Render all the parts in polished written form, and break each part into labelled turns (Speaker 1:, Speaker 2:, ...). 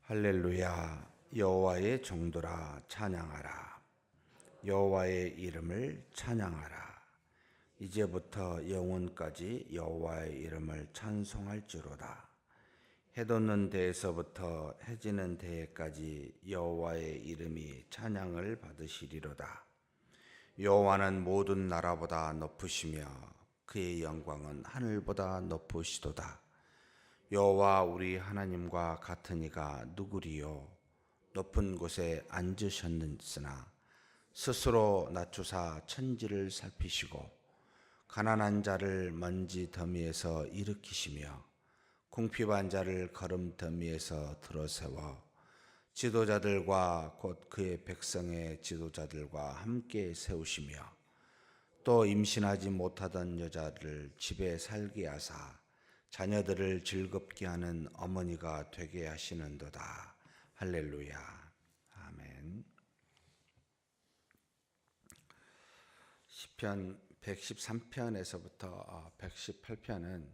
Speaker 1: 할렐루야. 여호와의 종들아 찬양하라. 여호와의 이름을 찬양하라. 이제부터 영원까지 여호와의 이름을 찬송할지로다. 해 돋는 데에서부터 해 지는 데에까지 여호와의 이름이 찬양을 받으시리로다. 여호와는 모든 나라보다 높으시며 그의 영광은 하늘보다 높으시도다. 여호와 우리 하나님과 같은 이가 누구리요? 높은 곳에 앉으셨느니라. 스스로 낮추사 천지를 살피시고 가난한 자를 먼지 더미에서 일으키시며 궁핍한 자를 거름 더미에서 들어세워 지도자들과 곧 그의 백성의 지도자들과 함께 세우시며 또 임신하지 못하던 여자를 집에 살게 하사 자녀들을 즐겁게 하는 어머니가 되게 하시는도다. 할렐루야. 아멘. 시편 113편에서부터 118편은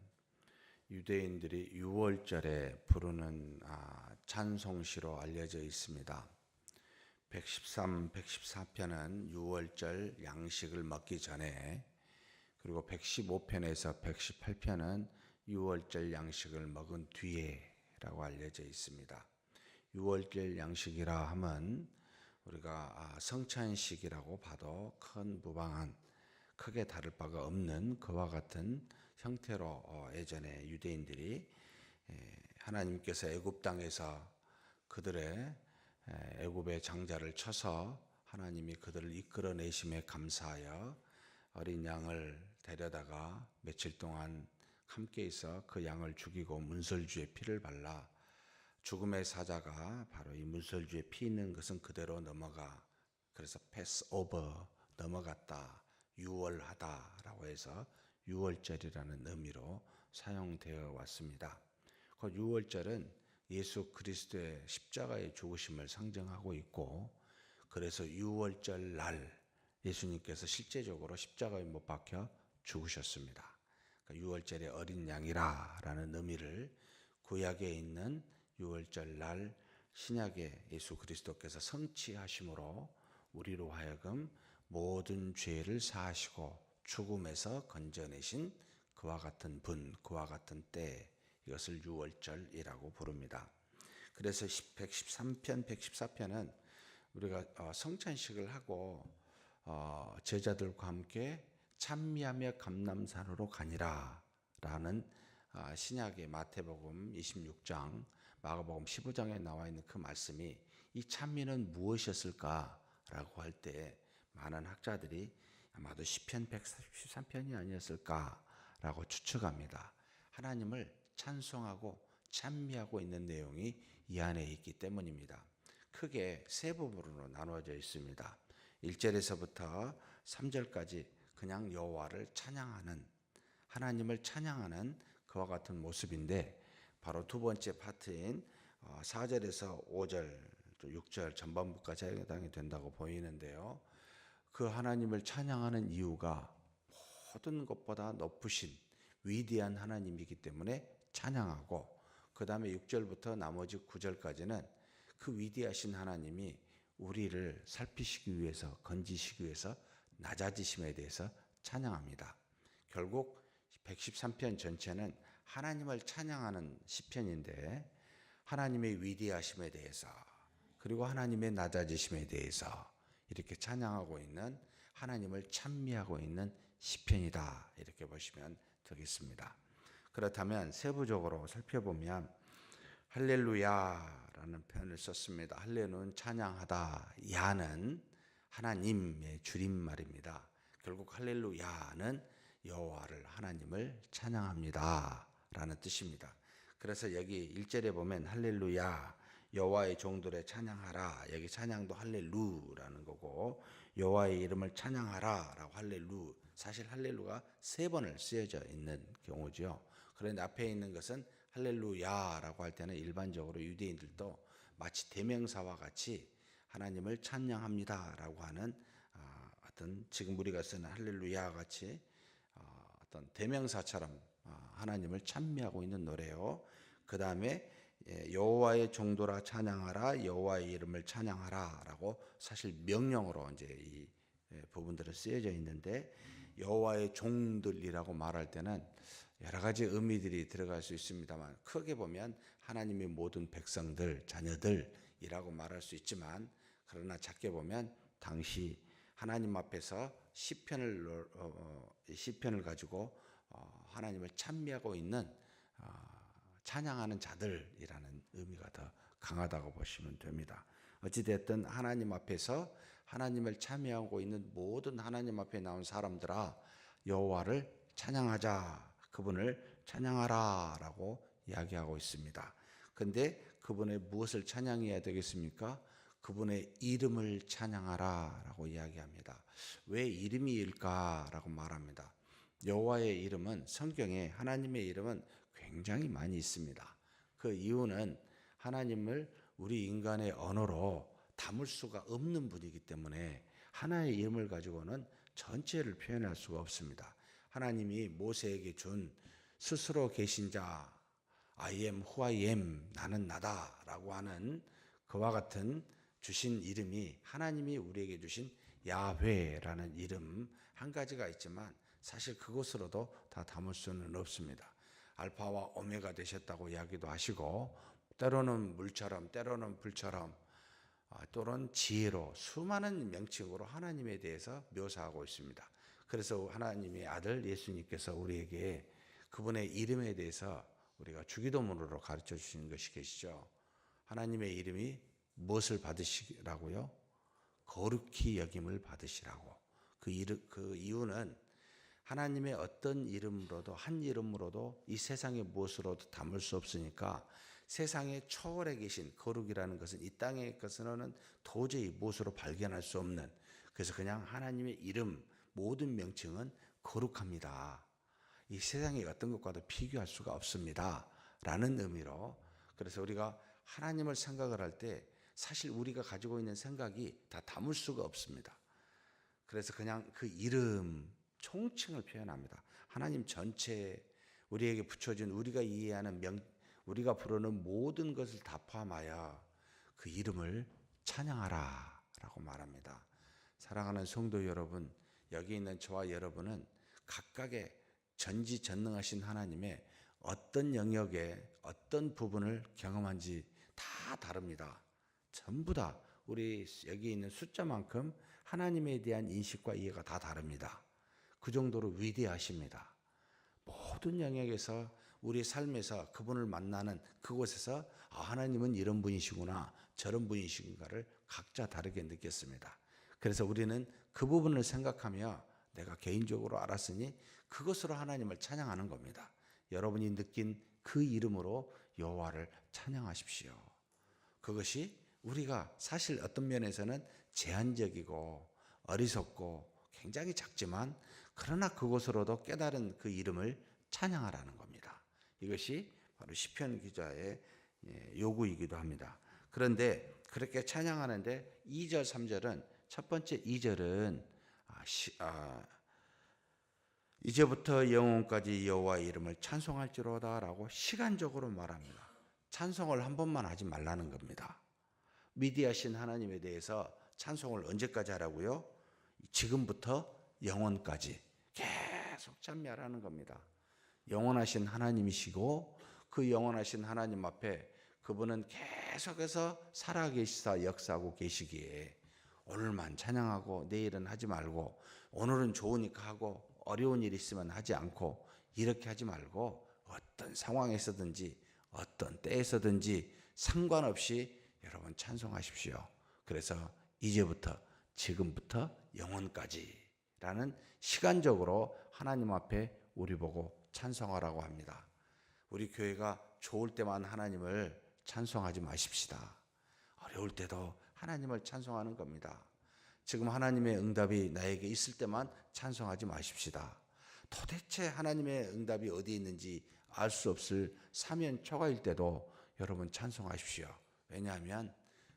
Speaker 1: 유대인들이 유월절에 부르는 찬송시로 알려져 있습니다. 113, 114편은 유월절 양식을 먹기 전에, 그리고 115편에서 118편은 유월절 양식을 먹은 뒤에라고 알려져 있습니다. 유월절 양식이라 하면 우리가 성찬식이라고 봐도 큰 무방한, 크게 다를 바가 없는 그와 같은 형태로 예전에 유대인들이 하나님께서 애굽 땅에서 그들의 애굽의 장자를 쳐서 하나님이 그들을 이끌어내심에 감사하여 어린 양을 데려다가 며칠 동안 함께 있어 그 양을 죽이고 문설주에 피를 발라 죽음의 사자가 바로 이 문설주에 피 있는 것은 그대로 넘어가, 그래서 패스오버, 넘어갔다, 유월하다라고 해서 유월절이라는 의미로 사용되어 왔습니다. 그 유월절은 예수 그리스도의 십자가의 죽으심을 상징하고 있고, 그래서 유월절 날 예수님께서 실제적으로 십자가에 못 박혀 죽으셨습니다. 유월절의 어린 양이라는 의미를 구약에 있는 유월절 날 신약의 예수 그리스도께서 성취하심으로 우리로 하여금 모든 죄를 사하시고 죽음에서 건져내신 그와 같은 분, 그와 같은 때, 이것을 유월절이라고 부릅니다. 그래서 113편, 114편은 우리가 성찬식을 하고 제자들과 함께 찬미하며 감람산으로 가니라 라는 신약의 마태복음 26장, 마가복음 15장에 나와 있는 그 말씀이 이 찬미는 무엇이었을까 라고 할 때 많은 학자들이 아마도 시편 113편이 아니었을까 라고 추측합니다. 하나님을 찬송하고 찬미하고 있는 내용이 이 안에 있기 때문입니다. 크게 세 부분으로 나누어져 있습니다. 1절에서부터 3절까지 그냥 여호와를 찬양하는, 하나님을 찬양하는 그와 같은 모습인데, 바로 두 번째 파트인 4절에서 5절, 또 6절 전반부까지 해당이 된다고 보이는데요. 그 하나님을 찬양하는 이유가 모든 것보다 높으신 위대한 하나님이기 때문에 찬양하고, 그 다음에 6절부터 나머지 9절까지는 그 위대하신 하나님이 우리를 살피시기 위해서, 건지시기 위해서 낮아지심에 대해서 찬양합니다. 결국 113편 전체는 하나님을 찬양하는 시편인데, 하나님의 위대하심에 대해서, 그리고 하나님의 낮아지심에 대해서 이렇게 찬양하고 있는, 하나님을 찬미하고 있는 시편이다, 이렇게 보시면 되겠습니다. 그렇다면 세부적으로 살펴보면 할렐루야라는 표현을 썼습니다. 할렐루는 찬양하다, 야는 하나님의 줄임말입니다. 결국 할렐루야는 여호와를, 하나님을 찬양합니다 라는 뜻입니다. 그래서 여기 1절에 보면 할렐루야, 여호와의 종들의 찬양하라, 여기 찬양도 할렐루라는 거고, 여호와의 이름을 찬양하라 라고 할렐루, 사실 할렐루가 3번을 쓰여져 있는 경우죠. 그런데 앞에 있는 것은 할렐루야라고 할 때는 일반적으로 유대인들도 마치 대명사와 같이 하나님을 찬양합니다라고 하는 어떤, 지금 우리가 쓰는 할렐루야 같이 어떤 대명사처럼 하나님을 찬미하고 있는 노래요. 그 다음에 여호와의 종도라 찬양하라, 여호와의 이름을 찬양하라라고 사실 명령어로 이제 이 부분들은 쓰여져 있는데, 여호와의 종들이라고 말할 때는 여러 가지 의미들이 들어갈 수 있습니다만, 크게 보면 하나님의 모든 백성들, 자녀들이라고 말할 수 있지만, 그러나 작게 보면 당시 하나님 앞에서 시편을 가지고 하나님을 찬미하고 있는 찬양하는 자들이라는 의미가 더 강하다고 보시면 됩니다. 어찌됐든 하나님 앞에서 하나님을 찬미하고 있는 모든 하나님 앞에 나온 사람들아, 여호와를 찬양하자, 그분을 찬양하라 라고 이야기하고 있습니다. 근데 그분의 무엇을 찬양해야 되겠습니까? 그분의 이름을 찬양하라 라고 이야기합니다. 왜 이름이일까 라고 말합니다. 여호와의 이름은, 성경에 하나님의 이름은 굉장히 많이 있습니다. 그 이유는 하나님을 우리 인간의 언어로 담을 수가 없는 분이기 때문에 하나의 이름을 가지고는 전체를 표현할 수가 없습니다. 하나님이 모세에게 준 스스로 계신 자, I am who I am, 나는 나다라고 하는 그와 같은 주신 이름이, 하나님이 우리에게 주신 야훼라는 이름 한 가지가 있지만 사실 그것으로도 다 담을 수는 없습니다. 알파와 오메가 되셨다고 이야기도 하시고, 때로는 물처럼 때로는 불처럼 또는 지혜로, 수많은 명칭으로 하나님에 대해서 묘사하고 있습니다. 그래서 하나님의 아들 예수님께서 우리에게 그분의 이름에 대해서 우리가 주기도문으로 가르쳐 주시는 것이 계시죠. 하나님의 이름이 무엇을 받으시라고요? 거룩히 여김을 받으시라고. 그 이유는 하나님의 어떤 이름으로도, 한 이름으로도 이 세상의 무엇으로도 담을 수 없으니까, 세상의 초월에 계신 거룩이라는 것은 이 땅의 것으로는 도저히 무엇으로 발견할 수 없는, 그래서 그냥 하나님의 이름, 모든 명칭은 거룩합니다. 이 세상의 어떤 것과도 비교할 수가 없습니다 라는 의미로, 그래서 우리가 하나님을 생각을 할 때 사실 우리가 가지고 있는 생각이 다 담을 수가 없습니다. 그래서 그냥 그 이름 총칭을 표현합니다. 하나님 전체, 우리에게 붙여진, 우리가 이해하는 우리가 부르는 모든 것을 다 포함하여 그 이름을 찬양하라 라고 말합니다. 사랑하는 성도 여러분, 여기 있는 저와 여러분은 각각의 전지전능하신 하나님의 어떤 영역에 어떤 부분을 경험한지 다 다릅니다. 전부 다 우리 여기 있는 숫자만큼 하나님에 대한 인식과 이해가 다 다릅니다. 그 정도로 위대하십니다. 모든 영역에서 우리 삶에서 그분을 만나는 그곳에서 하나님은 이런 분이시구나, 저런 분이시구나를 각자 다르게 느꼈습니다. 그래서 우리는 그 부분을 생각하며 내가 개인적으로 알았으니 그것으로 하나님을 찬양하는 겁니다. 여러분이 느낀 그 이름으로 여호와를 찬양하십시오. 그것이 우리가 사실 어떤 면에서는 제한적이고 어리석고 굉장히 작지만, 그러나 그것으로도 깨달은 그 이름을 찬양하라는 겁니다. 이것이 바로 시편 기자의 요구이기도 합니다. 그런데 그렇게 찬양하는데 2절, 3절은, 첫 번째 2절은 이제부터 영원까지 여호와의 이름을 찬송할지로다 라고 시간적으로 말합니다. 찬송을 한 번만 하지 말라는 겁니다. 위대하신 하나님에 대해서 찬송을 언제까지 하라고요? 지금부터 영원까지 계속 찬미하라는 겁니다. 영원하신 하나님이시고, 그 영원하신 하나님 앞에 그분은 계속해서 살아계시사 역사하고 계시기에 오늘만 찬양하고 내일은 하지 말고, 오늘은 좋으니까 하고 어려운 일 있으면 하지 않고, 이렇게 하지 말고 어떤 상황에서든지 어떤 때에서든지 상관없이 여러분 찬송하십시오. 그래서 이제부터, 지금부터 영원까지 라는 시간적으로 하나님 앞에 우리 보고 찬송하라고 합니다. 우리 교회가 좋을 때만 하나님을 찬송하지 마십시다. 어려울 때도 하나님을 찬송하는 겁니다. 지금 하나님의 응답이 나에게 있을 때만 찬송하지 마십시다. 도대체 하나님의 응답이 어디에 있는지 알 수 없을 사면 초가일 때도 여러분 찬송하십시오. 왜냐하면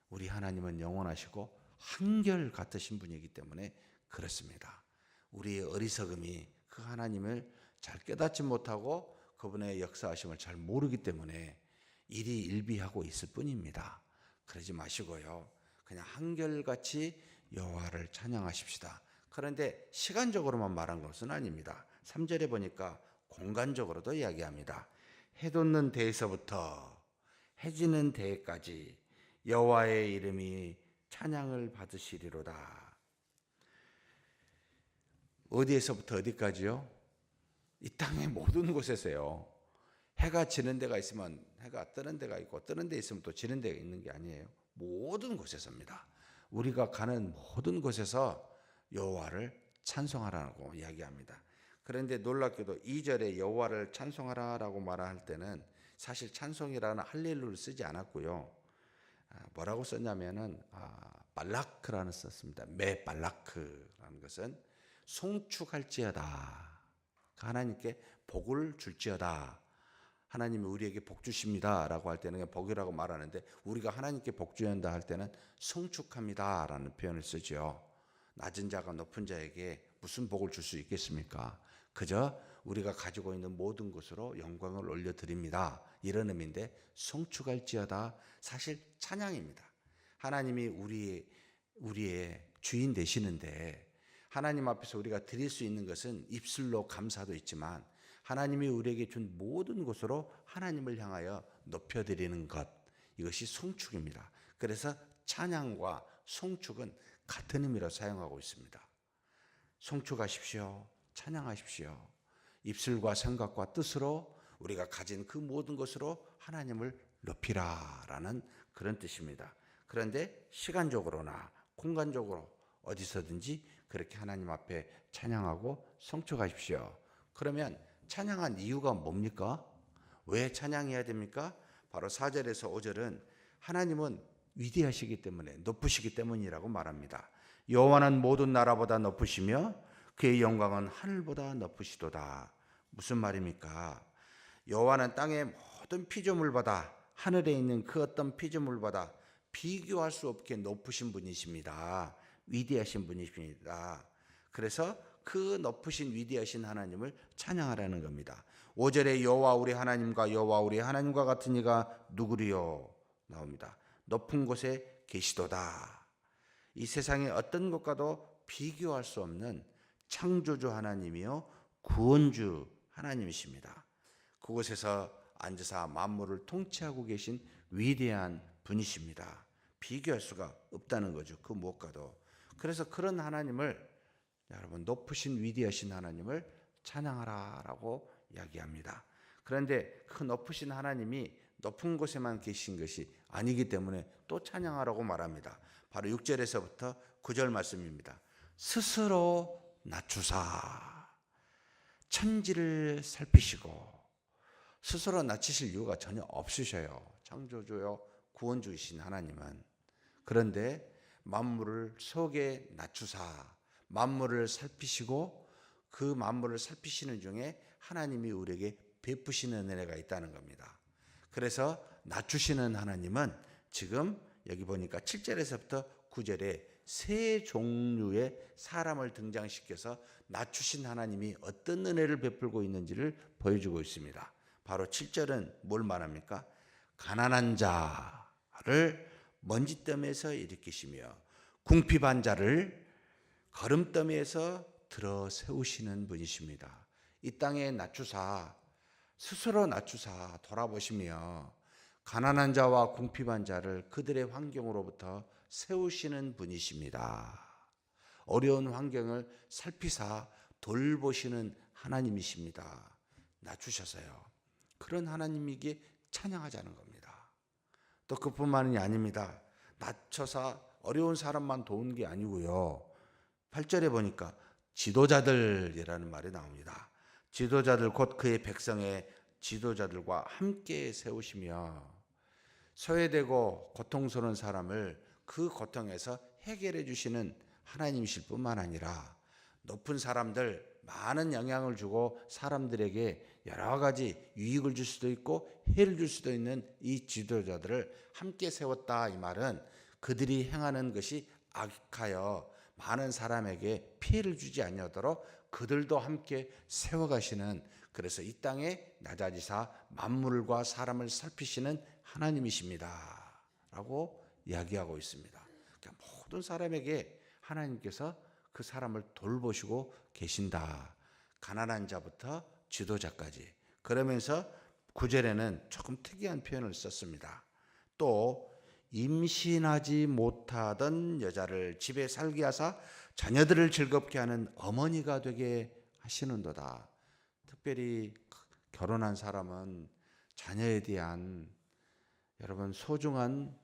Speaker 1: 우리 하나님은 영원하시고 한결 같으신 분이기 때문에 그렇습니다. 우리의 어리석음이 그 하나님을 잘 깨닫지 못하고 그분의 역사하심을 잘 모르기 때문에 일이 일비하고 있을 뿐입니다. 그러지 마시고요. 그냥 한결같이 여호와를 찬양하십시다. 그런데 시간적으로만 말한 것은 아닙니다. 3절에 보니까 공간적으로도 이야기합니다. 해 돋는 데에서부터 해 지는 데까지 여호와의 이름이 찬양을 받으시리로다. 어디에서부터 어디까지요? 이 땅의 모든 곳에서요. 해가 지는 데가 있으면 해가 뜨는 데가 있고 뜨는 데 있으면 또 지는 데가 있는 게 아니에요. 모든 곳에서입니다. 우리가 가는 모든 곳에서 여호와를 찬송하라고 이야기합니다. 그런데 놀랍게도 2절에 여호와를 찬송하라라고 말할 때는 사실 찬송이라는 할렐루야를 쓰지 않았고요. 뭐라고 썼냐면은 발라크라는 썼습니다. 메 발라크라는 것은 송축할지어다. 하나님께 복을 줄지어다. 하나님이 우리에게 복 주십니다 라고 할 때는 복이라고 말하는데, 우리가 하나님께 복 주한다 할 때는 송축합니다 라는 표현을 쓰죠. 낮은 자가 높은 자에게 무슨 복을 줄 수 있겠습니까? 그저 우리가 가지고 있는 모든 것으로 영광을 올려드립니다, 이런 의미인데, 송축할지어다 사실 찬양입니다. 하나님이 우리의 주인 되시는데, 하나님 앞에서 우리가 드릴 수 있는 것은 입술로 감사도 있지만 하나님이 우리에게 준 모든 것으로 하나님을 향하여 높여드리는 것, 이것이 송축입니다. 그래서 찬양과 송축은 같은 의미로 사용하고 있습니다. 송축하십시오. 찬양하십시오. 입술과 생각과 뜻으로 우리가 가진 그 모든 것으로 하나님을 높이라라는 그런 뜻입니다. 그런데 시간적으로나 공간적으로 어디서든지 그렇게 하나님 앞에 찬양하고 송축하십시오. 그러면 찬양한 이유가 뭡니까? 왜 찬양해야 됩니까? 바로 4절에서 5절은 하나님은 위대하시기 때문에, 높으시기 때문이라고 말합니다. 여호와는 모든 나라보다 높으시며 그의 영광은 하늘보다 높으시도다. 무슨 말입니까? 여호와는 땅의 모든 피조물보다, 하늘에 있는 그 어떤 피조물보다 비교할 수 없게 높으신 분이십니다. 위대하신 분이십니다. 그래서 그 높으신 위대하신 하나님을 찬양하라는 겁니다. 5절에 여호와 우리 하나님과 여호와 우리 하나님과 같은 이가 누구리요 나옵니다. 높은 곳에 계시도다. 이 세상의 어떤 것과도 비교할 수 없는 창조주 하나님이요 구원주 하나님이십니다. 그곳에서 앉으사 만물을 통치하고 계신 위대한 분이십니다. 비교할 수가 없다는 거죠. 그 무엇과도. 그래서 그런 하나님을, 여러분, 높으신 위대하신 하나님을 찬양하라라고 이야기합니다. 그런데 그 높으신 하나님이 높은 곳에만 계신 것이 아니기 때문에 또 찬양하라고 말합니다. 바로 6절에서부터 9절 말씀입니다. 스스로 낮추사 천지를 살피시고, 스스로 낮추실 이유가 전혀 없으셔요. 창조주요 구원주이신 하나님은. 그런데 만물을 속에 낮추사 만물을 살피시고, 그 만물을 살피시는 중에 하나님이 우리에게 베푸시는 은혜가 있다는 겁니다. 그래서 낮추시는 하나님은 지금 여기 보니까 7절에서부터 9절에 세 종류의 사람을 등장시켜서 낮추신 하나님이 어떤 은혜를 베풀고 있는지를 보여주고 있습니다. 바로 7절은 뭘 말합니까? 가난한 자를 먼지더미에서 일으키시며 궁핍한 자를 거름더미에서 들어 세우시는 분이십니다. 이 땅에 낮추사, 스스로 낮추사 돌아보시며 가난한 자와 궁핍한 자를 그들의 환경으로부터 세우시는 분이십니다. 어려운 환경을 살피사 돌보시는 하나님이십니다. 낮추셔서요. 그런 하나님에게 찬양하자는 겁니다. 또 그뿐만이 아닙니다. 낮춰서 어려운 사람만 도운 게 아니고요. 8절에 보니까 지도자들이라는 말이 나옵니다. 지도자들 곧 그의 백성의 지도자들과 함께 세우시며 소외되고 고통스러운 사람을 그 고통에서 해결해 주시는 하나님이실 뿐만 아니라 높은 사람들, 많은 영향을 주고 사람들에게 여러 가지 유익을 줄 수도 있고 해를 줄 수도 있는 이 지도자들을 함께 세웠다. 이 말은 그들이 행하는 것이 악하여 많은 사람에게 피해를 주지 아니하도록 그들도 함께 세워가시는 그래서 이 땅에 낮아지사 만물과 사람을 살피시는 하나님이십니다 라고 이야기하고 있습니다. 그러니까 모든 사람에게 하나님께서 그 사람을 돌보시고 계신다. 가난한 자부터 지도자까지. 그러면서 9절에는 조금 특이한 표현을 썼습니다. 또 임신하지 못하던 여자를 집에 살게 하사 자녀들을 즐겁게 하는 어머니가 되게 하시는도다. 특별히 결혼한 사람은 자녀에 대한 여러분 소중한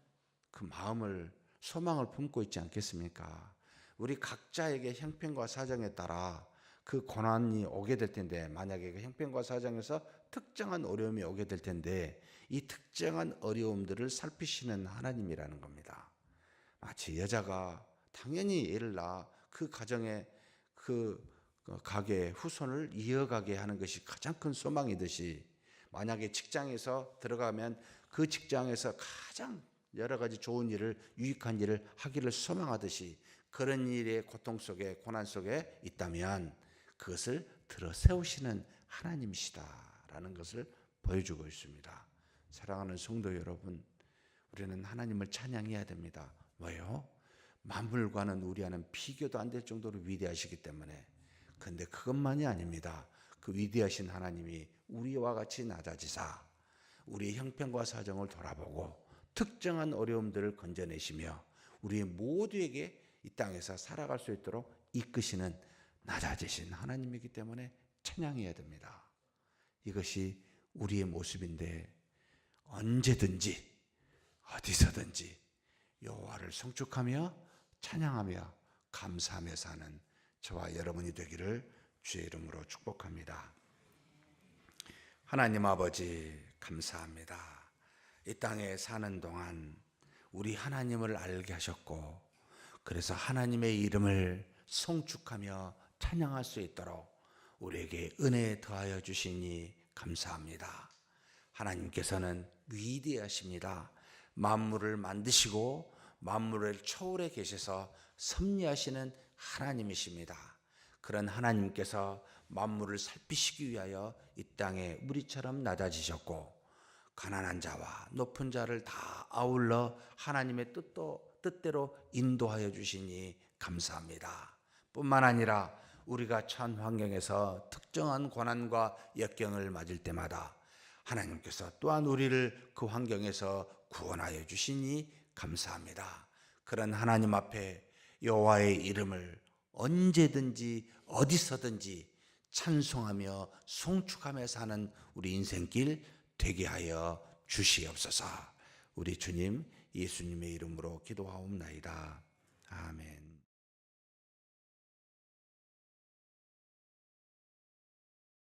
Speaker 1: 그 마음을 소망을 품고 있지 않겠습니까? 우리 각자에게 형편과 사정에 따라 그 고난이 오게 될 텐데, 만약에 그 형편과 사정에서 특정한 어려움이 오게 될 텐데 이 특정한 어려움들을 살피시는 하나님이라는 겁니다. 마치 여자가 당연히 애를 낳아 그 가정에 그 가게의 후손을 이어가게 하는 것이 가장 큰 소망이듯이, 만약에 직장에서 들어가면 그 직장에서 가장 여러 가지 좋은 일을, 유익한 일을 하기를 소망하듯이 그런 일의 고통 속에, 고난 속에 있다면 그것을 들어 세우시는 하나님이시다라는 것을 보여주고 있습니다. 사랑하는 성도 여러분, 우리는 하나님을 찬양해야 됩니다. 왜요? 만물과는 우리와는 비교도 안 될 정도로 위대하시기 때문에. 그런데 그것만이 아닙니다. 그 위대하신 하나님이 우리와 같이 낮아지사 우리의 형편과 사정을 돌아보고 특정한 어려움들을 건져내시며 우리 모두에게 이 땅에서 살아갈 수 있도록 이끄시는 낮아지신 하나님이기 때문에 찬양해야 됩니다. 이것이 우리의 모습인데, 언제든지 어디서든지 여호와를 송축하며 찬양하며 감사하며 사는 저와 여러분이 되기를 주의 이름으로 축복합니다. 하나님 아버지, 감사합니다. 이 땅에 사는 동안 우리 하나님을 알게 하셨고, 그래서 하나님의 이름을 송축하며 찬양할 수 있도록 우리에게 은혜 더하여 주시니 감사합니다. 하나님께서는 위대하십니다. 만물을 만드시고 만물을 초월해 계셔서 섭리하시는 하나님이십니다. 그런 하나님께서 만물을 살피시기 위하여 이 땅에 우리처럼 낮아지셨고, 가난한 자와 높은 자를 다 아울러 하나님의 뜻대로 인도하여 주시니 감사합니다. 뿐만 아니라 우리가 처한 환경에서 특정한 고난과 역경을 맞을 때마다 하나님께서 또한 우리를 그 환경에서 구원하여 주시니 감사합니다. 그런 하나님 앞에 여호와의 이름을 언제든지 어디서든지 찬송하며 송축하며 사는 우리 인생길 되게 하여 주시옵소서. 우리 주님 예수님의 이름으로 기도하옵나이다. 아멘.